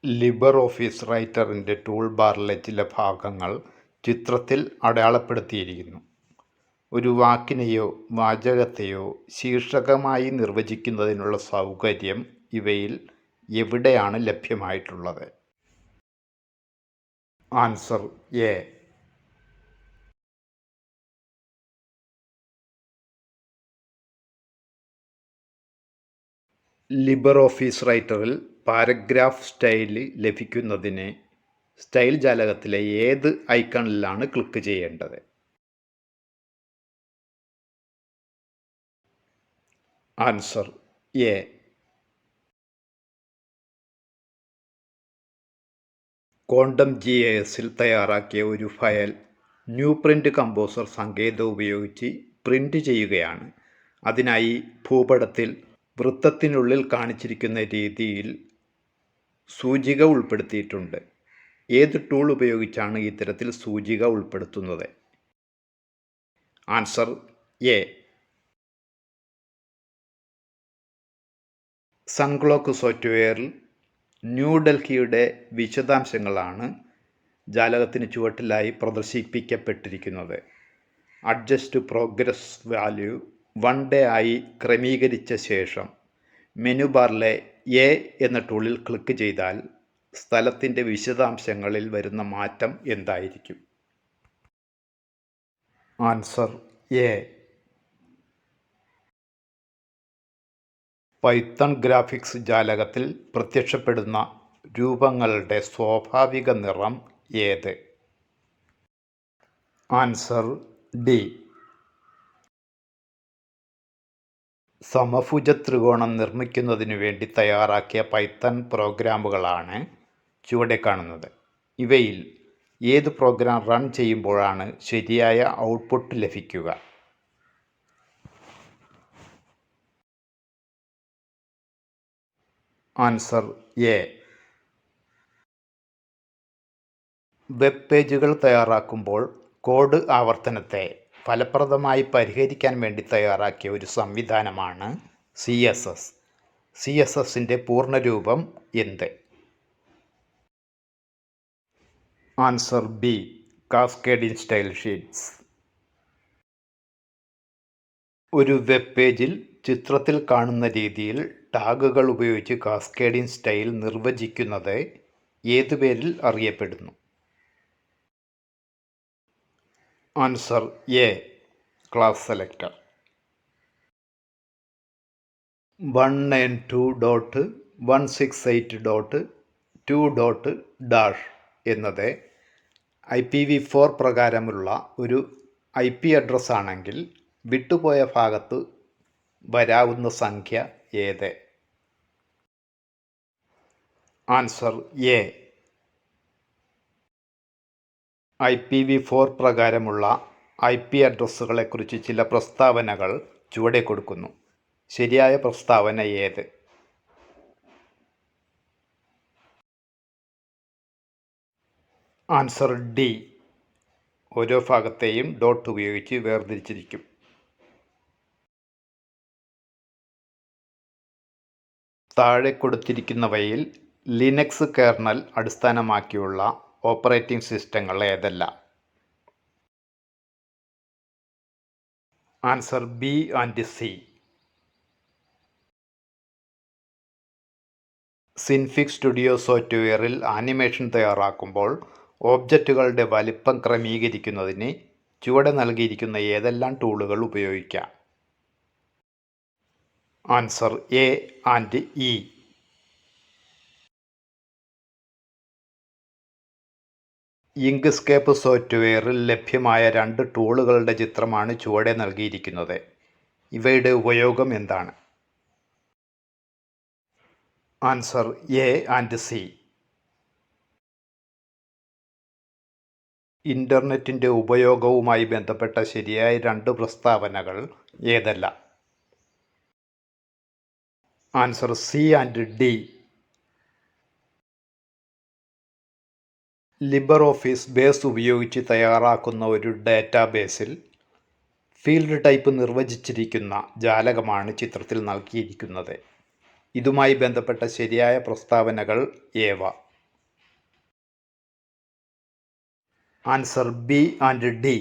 LibreOffice റൈറ്ററിൻ്റെ tool ബാറിലെ ചില ഭാഗങ്ങൾ ചിത്രത്തിൽ അടയാളപ്പെടുത്തിയിരിക്കുന്നു. ഒരു വാക്കിനെയോ വാചകത്തെയോ ശീർഷകമായി നിർവചിക്കുന്നതിനുള്ള സൗകര്യം ഇവയിൽ എവിടെയാണ് ലഭ്യമായിട്ടുള്ളത്? Answer A. ലിബ്രിയോഫീസ് റൈറ്ററിൽ പാരഗ്രാഫ് സ്റ്റൈൽ ലഭിക്കുന്നതിന് സ്റ്റൈൽ ജാലകത്തിലെ ഏത് ഐക്കണിലാണ് ക്ലിക്ക് ചെയ്യേണ്ടത്? Answer A. ക്വാണ്ടം GISൽ തയ്യാറാക്കിയ ഒരു ഫയൽ ന്യൂ പ്രിൻ്റ് കമ്പോസർ സങ്കേതം ഉപയോഗിച്ച് പ്രിൻ്റ് ചെയ്യുകയാണ്. അതിനായി ഭൂപടത്തിൽ വൃത്തത്തിനുള്ളിൽ കാണിച്ചിരിക്കുന്ന രീതിയിൽ സൂചിക ഉൾപ്പെടുത്തിയിട്ടുണ്ട്. ഏത് ടൂൾ ഉപയോഗിച്ചാണ് ഇത്തരത്തിൽ സൂചിക ഉൾപ്പെടുത്തുന്നത്? Answer A. സൺക്ലോക്ക് സോഫ്റ്റ്വെയറിൽ ന്യൂഡൽഹിയുടെ വിശദാംശങ്ങളാണ് ജാലകത്തിന് ചുവട്ടിലായി പ്രദർശിപ്പിക്കപ്പെട്ടിരിക്കുന്നത്. അഡ്ജസ്റ്റ് പ്രോഗ്രസ് വാല്യൂ 1 day ആയി ക്രമീകരിച്ച ശേഷം മെനു ബാറിലെ എ എന്ന ടൂളിൽ ക്ലിക്ക് ചെയ്താൽ സ്ഥലത്തിൻ്റെ വിശദാംശങ്ങളിൽ വരുന്ന മാറ്റം എന്തായിരിക്കും? Answer A. പൈത്തൺ ഗ്രാഫിക്സ് ജാലകത്തിൽ പ്രത്യക്ഷപ്പെടുന്ന രൂപങ്ങളുടെ സ്വാഭാവിക നിറം ഏത്? Answer D. സമഭുജ ത്രികോണം നിർമ്മിക്കുന്നതിനു വേണ്ടി തയ്യാറാക്കിയ പൈത്തൺ പ്രോഗ്രാമുകളാണ് ചുവടെ കാണുന്നത്. ഇവയിൽ ഏത് പ്രോഗ്രാം റൺ ചെയ്യുമ്പോഴാണ് ശരിയായ ഔട്ട്പുട്ട് ലഭിക്കുക? Answer A. വെബ് പേജുകൾ തയ്യാറാക്കുമ്പോൾ കോഡ് ആവർത്തനത്തെ ഫലപ്രദമായി പരിഹരിക്കാൻ വേണ്ടി തയ്യാറാക്കിയ ഒരു സംവിധാനമാണ് CSS. CSSൻ്റെ പൂർണ്ണരൂപം എന്ത്? Answer B. Cascading style sheets. ഒരു വെബ് പേജിൽ ചിത്രത്തിൽ കാണുന്ന രീതിയിൽ ടാഗുകൾ ഉപയോഗിച്ച് കാസ്കേഡിംഗ് സ്റ്റൈൽ നിർവചിക്കുന്നത് ഏതു പേരിൽ അറിയപ്പെടുന്നു? Answer A. Class selector. 192.168.2. എന്നത് IPv4 പ്രകാരമുള്ള ഒരു IP അഡ്രസ് ആണെങ്കിൽ വിട്ടുപോയ ഭാഗത്ത് വരാവുന്ന സംഖ്യ ഏത്? Answer A. IPv4 പ്രകാരമുള്ള IP അഡ്രസ്സുകളെക്കുറിച്ച് ചില പ്രസ്താവനകൾ ചുവടെ കൊടുക്കുന്നു. ശരിയായ പ്രസ്താവന ഏത്? Answer D. ഓരോ ഭാഗത്തെയും ഡോട്ട് ഉപയോഗിച്ച് വേർതിരിച്ചിരിക്കും. താഴെ കൊടുത്തിരിക്കുന്നവയിൽ ലിനക്സ് കേർണൽ അടിസ്ഥാനമാക്കിയുള്ള ഓപ്പറേറ്റിംഗ് സിസ്റ്റങ്ങൾ ഏതെല്ലാം? Answer B and C. Synfig studio സോഫ്റ്റ്വെയറിൽ ആനിമേഷൻ തയ്യാറാക്കുമ്പോൾ ഓബ്ജക്റ്റുകളുടെ വലിപ്പം ക്രമീകരിക്കുന്നതിന് ചുവടെ നൽകിയിരിക്കുന്ന ഏതെല്ലാം ടൂളുകൾ ഉപയോഗിക്കാം? Answer A and E. Inkscape സോഫ്റ്റ്വെയറിൽ ലഭ്യമായ 2 ടൂളുകളുടെ ചിത്രമാണ് ചുവടെ നൽകിയിരിക്കുന്നത്. ഇവയുടെ ഉപയോഗം എന്താണ്? Answer A and C. ഇൻ്റർനെറ്റിൻ്റെ ഉപയോഗവുമായി ബന്ധപ്പെട്ട ശരിയായ 2 പ്രസ്താവനകൾ ഏതെല്ലാം? Answer C and D. LibreOffice base ഉപയോഗിച്ച് തയ്യാറാക്കുന്ന ഒരു ഡാറ്റാബേസിൽ ഫീൽഡ് ടൈപ്പ് നിർവചിച്ചിരിക്കുന്ന ജാലകമാണ് ചിത്രത്തിൽ നൽകിയിരിക്കുന്നത്. ഇതുമായി ബന്ധപ്പെട്ട ശരിയായ പ്രസ്താവനകൾ ഏവ? Answer B and D.